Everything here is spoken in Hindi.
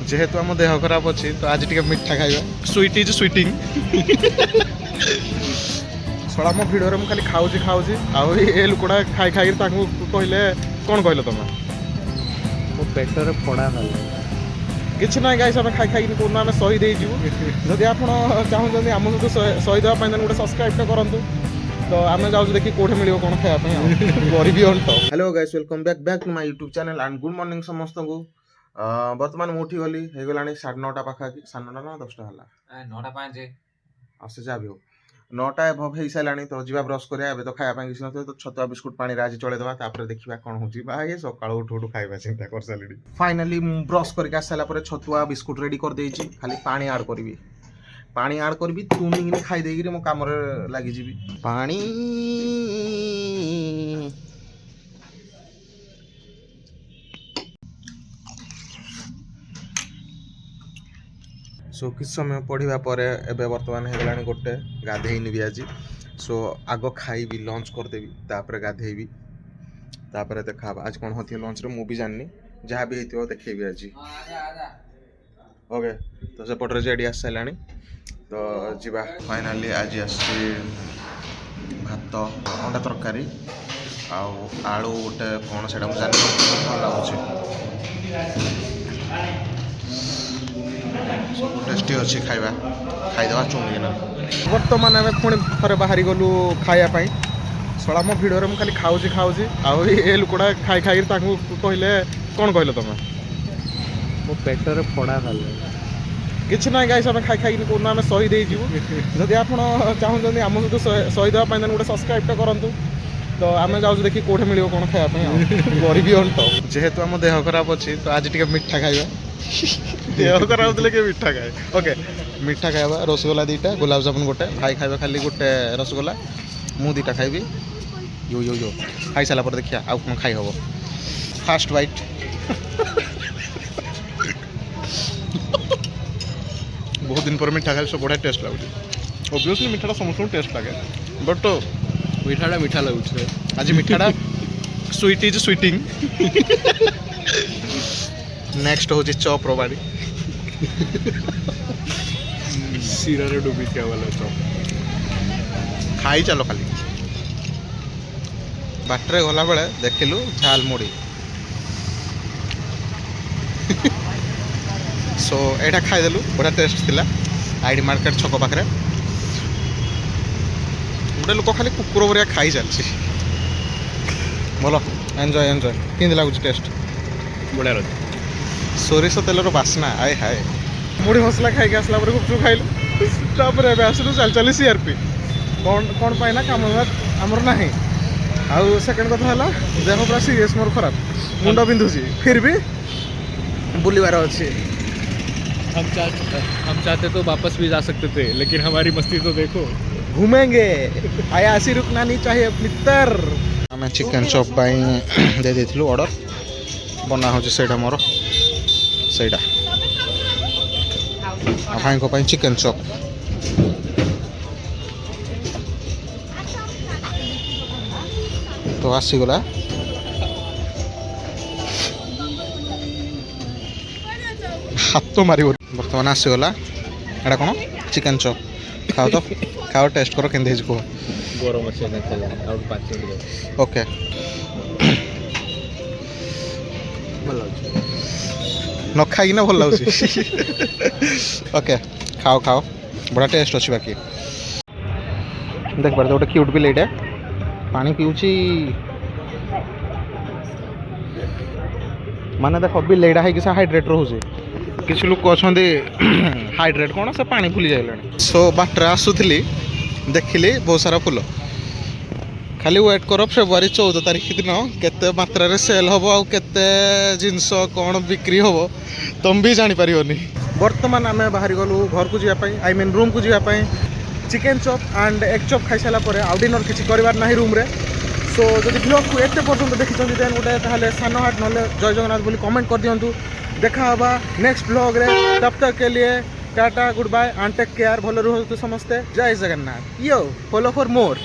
जेहेतु आम देह खराब अच्छी तो आज टे मिठा खाइबा स्वीट इज स्वीटिंग सड़ा मो भिडियो रे खाली खाऊँ खाऊँ आउ ए लुकड़ा खाई खाई कहले कौन कहल तुम मो पेटर फड़ा खाल किसी ना गाइस आम खाई खाई कौन आम शहीद जदि आप चाहते आम सहित शहीद होगा गोटे सब्सक्राइब करूँ तो आम जाऊँ देखिए कौटे मिले कौन खायापी गरीबी अंट। Hello guys welcome back to my YouTube channel and good morning समस्त को। बर्तमान मुठी गली हो गला 9:30 पाखापी 9:30 ना 10टा है 9:05 आसे जहाँ भी हो 9टा एभव हो सारे तो जी ब्रश करा तो खायापी किसी ना तो छतुआ बिस्कुट पानी आज चलेदेवा देखा कौन हो ये सका उठू उठू खाଇବା चिंता कर सारे फाइनाली ब्रश करके आस सारापर छतुआ बिस्कुट रेडी कर देछि खाली पानी आड करी पानी आड करी तुम खाई देगी मो कम लगी पानी सो किस समय पढ़ा पर एबे बर्तमान होगा गोटे गाधेनी भी आज सो आग खाइबी लंच करदेवी तापर गाधेबी तापर देखा आज कौन होती लंच रे मु भी जाननी जहाँ भी होती देखेबी आज ओके तो सेपटे जेडी आस सारा तो जीवा फाइनाली आज आसी भात अंडा तरकारी आलू गोटे कौन से जानी भल लगुच सब टेस्टी अच्छी खाଇବା खाईदेवा चुंगिना बर्तमान आम पुणी थे बाहरी गलु खायापाई सड़ा मो भिडियो रे खाली खाऊँ खाऊँ आउ ए लुकड़ा खाई खाई कहले कौन कहल तुम मो पेटर फड़ा खाल किसी ना गाइस आम खाई खाई कौन आम शहीद जदि आप चाहते आम सहित शहीद होगा गोटे सब्सक्राइब करूँ तो आम जाऊँ देखिए कौटे मिले कौन खायापी गरीबी अंट जेहेतु आम देह खराब अच्छी तो आज टे मिठा खाइबा देह खराब थे मिठा खाए ओके मिठा खाइबा रसगोला 2टा गुलाब जामुन गोटे भाई खाइबा खाली गोटे रसगोला मु 2टा खाइबी यो यो यो खाई सारा पर देखिया आउ कौन खाई हम फास्ट बाइट बहुत दिन पर मिठा खाई सब बढ़िया टेस्ट लगे ऑब्वियसली मिठाटा समस्त टेस्ट लगे बट मिठाटा मीठा लगुच आज मिठाटा स्वीट इज स्वीटिंग नेक्स्ट हूँ चॉप रबाड़ी सीरा रे डूबी क्या वाला चॉप खाई चलो खाली बाटर गला बेले देखिलु झाल मुड़ी सो एटा खाईदेलु बड़ा टेस्ट थिला आईडी मार्केट छक पाखे गोटे लोक खाली कुकुर भरिया खाई चलছি भल एंजॉय एंजॉय केमती लगुच टेस्ट बढ़िया लगे सोरिष तेलर बास्ना आए हाय मुड़ी मसला खाई आसला गुपचुप खाइलु आसलु चल चली सीआरपी कौन कौन पाइना कम आमर ना आउ सेकेंड कथा है देह पूरा सीरियस मोर खराब मुंड बिंधुची फिर भी बुलवार अच्छी हम चाहते तो वापस भी जा सकते थे लेकिन हमारी मस्ती तो देखो घूमेंगे आया आसी रुकना नहीं चाहिए मित्र आम चिकेन चॉप दे देथिलु ऑर्डर बना हो सेटा मोर सेटा भाई को चिकेन चॉप तो आसीगला हाथ तो मार बर्तमान आसीगला एटा कौन चिकेन चॉप खाओ तो खाओ टेस्ट करो केंदे कह गरम अच्छे ओके न खाई ना भल लगे ओके खाओ खाओ बड़ा टेस्ट अच्छी बाकी देख पारे गोटे क्यूट भी लेटे पानी पीऊँची माने देख भी लेड़ा है कि हाइड्रेट रोचे किसी लोग अच्छा हाइड्रेट कौन से पानी फुली जाए सो बाटर आसुली देखिली बहुत सारा फुल खाली वेट कर फेब्रुआरी 14 तारीख दिन केते मात्रा रे सेल हम आउ केते जिनस कौन बिक्री हम तुम भी जापर बर्तमान आम बाहरी गलु घर को जावाई आई मीन रूम को जावाई chicken chop and egg chop खाई सारापर आउ डिनर किसी करार ना रूम रे सो जब ब्लॉग को एत पर्यटन देखी देन गोटे ताहले सानो हाट ना जय जगन्नाथ बोली कमेंट कर दिंतु देखा होगा नेक्स्ट ब्लॉग रे तब तक के लिए tata goodbye and take care भल रुहतु समस्ते जय जगन्नाथ यो फॉलो फॉर मोर।